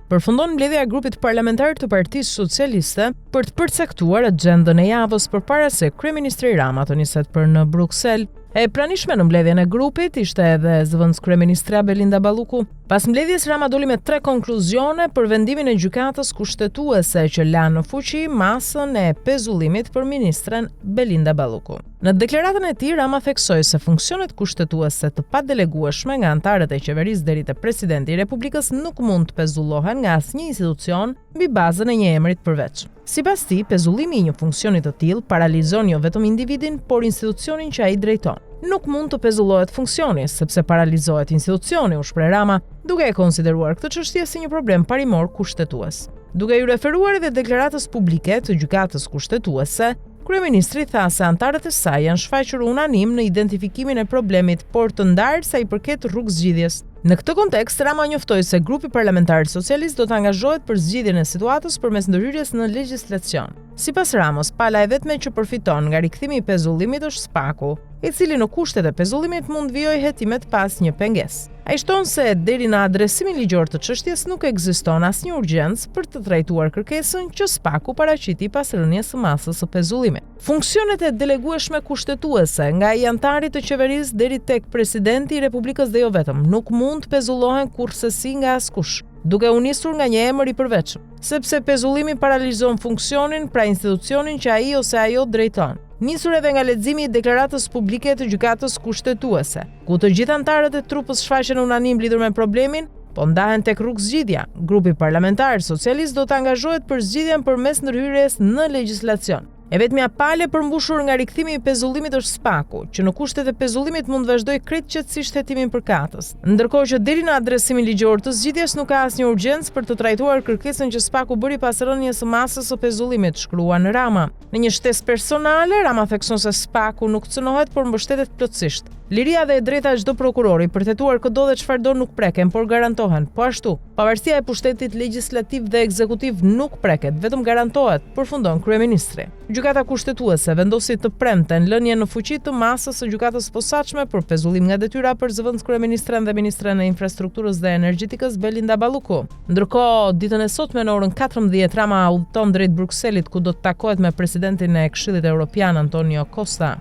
Përfundon mbledhja e grupit parlamentar të Partisë Socialiste për të përcaktuar agjendën e javës përpara se kryeministri Rama të niset për në Bruksel. E pranishme në mbledhjen e grupit ishte edhe zëvendës kryeministra Belinda Balluku. Pas mbledhjes Rama doli me 3 konkluzione për vendimin e gjykatës kushtetuese që la në fuqi masën e pezullimit për ministren Belinda Balluku. Në deklaratën e tij Rama theksoi se funksionet kushtetuese të padelegueshme nga anëtarët e qeverisë deri te presidenti i Republikës nuk mund të pezullohen nga asnjë institucion mbi bazën e një emrit përveç. Sipas tij, pezullimi i një funksioni të tillë paralizon jo vetëm individin, por institucionin që ai drejton. Nuk mund të pezullohet funksioni, sepse paralizohet institucioni, u shpreh Rama, duke e konsideruar këtë çështje si një problem parimor kushtetues. Duke ju referuar edhe deklaratës publike të gjykatës kushtetuese, kryeministri tha se anëtarët e saj janë shfaqur unanim në identifikimin e problemit, por të ndarë sa i përket rrugëzgjidhjes. Në këtë kontekst, Rama njoftoi se grupi parlamentar socialist do të angazhohet për zgjidhjen e situatës përmes ndërhyrjes në legjislacion. Sipas Ramos, pala e vetme që përfiton nga rikthimi i pezullimit është SPAK-u, i cili në kushtet e pezullimit mund vijojë hetimet pas një pengesë. Ai shton se deri në adresimin ligjor të çështjes nuk ekziston asnjë urgjencë për të trajtuar kërkesën që SPAK-u paraqiti pas rënies së masës së pezullimit. Funksionet e delegueshme kushtetuese nga i anëtarit të qeverisë deri tek presidenti i Republikës dhe jo vetëm nuk mund pezullohen kurrësi nga askush, duke u nisur nga një emër i përveçëm, sepse pezullimi paralizon funksionin pra institucionin që ai ose ajo drejton. Nisur edhe nga leximi i deklaratës publike të gjykatës kushtetuese, ku të gjithë anëtarët e trupës shfaqen unanim lidhur me problemin, po ndahen tek rrugëzgjidhja. Grupi parlamentar socialist do të angazhohet për zgjidhjen përmes ndërhyrjes në legjislacion. E vetmja palë përmbushur nga rikthimi i pezullimit është SPAK-u, që në kushtet e pezullimit mund vazhdoj krejt qetësisht hetimin përkatës. Ndërkohë që deri në adresimin ligjor të zgjidhjes nuk ka asnjë urgjencë për të trajtuar kërkesën që SPAK-u bëri pas rënies së masës së pezullimit, shkrua në Rama. Në një shtesë personale, Rama thekson se SPAK-u nuk cënohet, por mbështetet plotësisht. Liria dhe e drejta e çdo prokurori për tetuar çdo dhe çfarëdo nuk preken, por garantohen. Po ashtu, pavarësia e pushtetit legjislativ dhe ekzekutiv nuk preket, vetëm garantohet, përfundon kryeministri. Gjykata kushtetuese vendosi të premten lënien në fuqi të masës së gjykatës posaçme për pezullim nga detyra për zëvendës kryeministren dhe ministren e infrastrukturës dhe energjetikës Belinda Balluku. Ndërkohë, ditën e sotme në orën 14 Rama udhëton drejt Brukselit, ku do të takohet me presidentin e Këshillit Evropian Antonio Costa.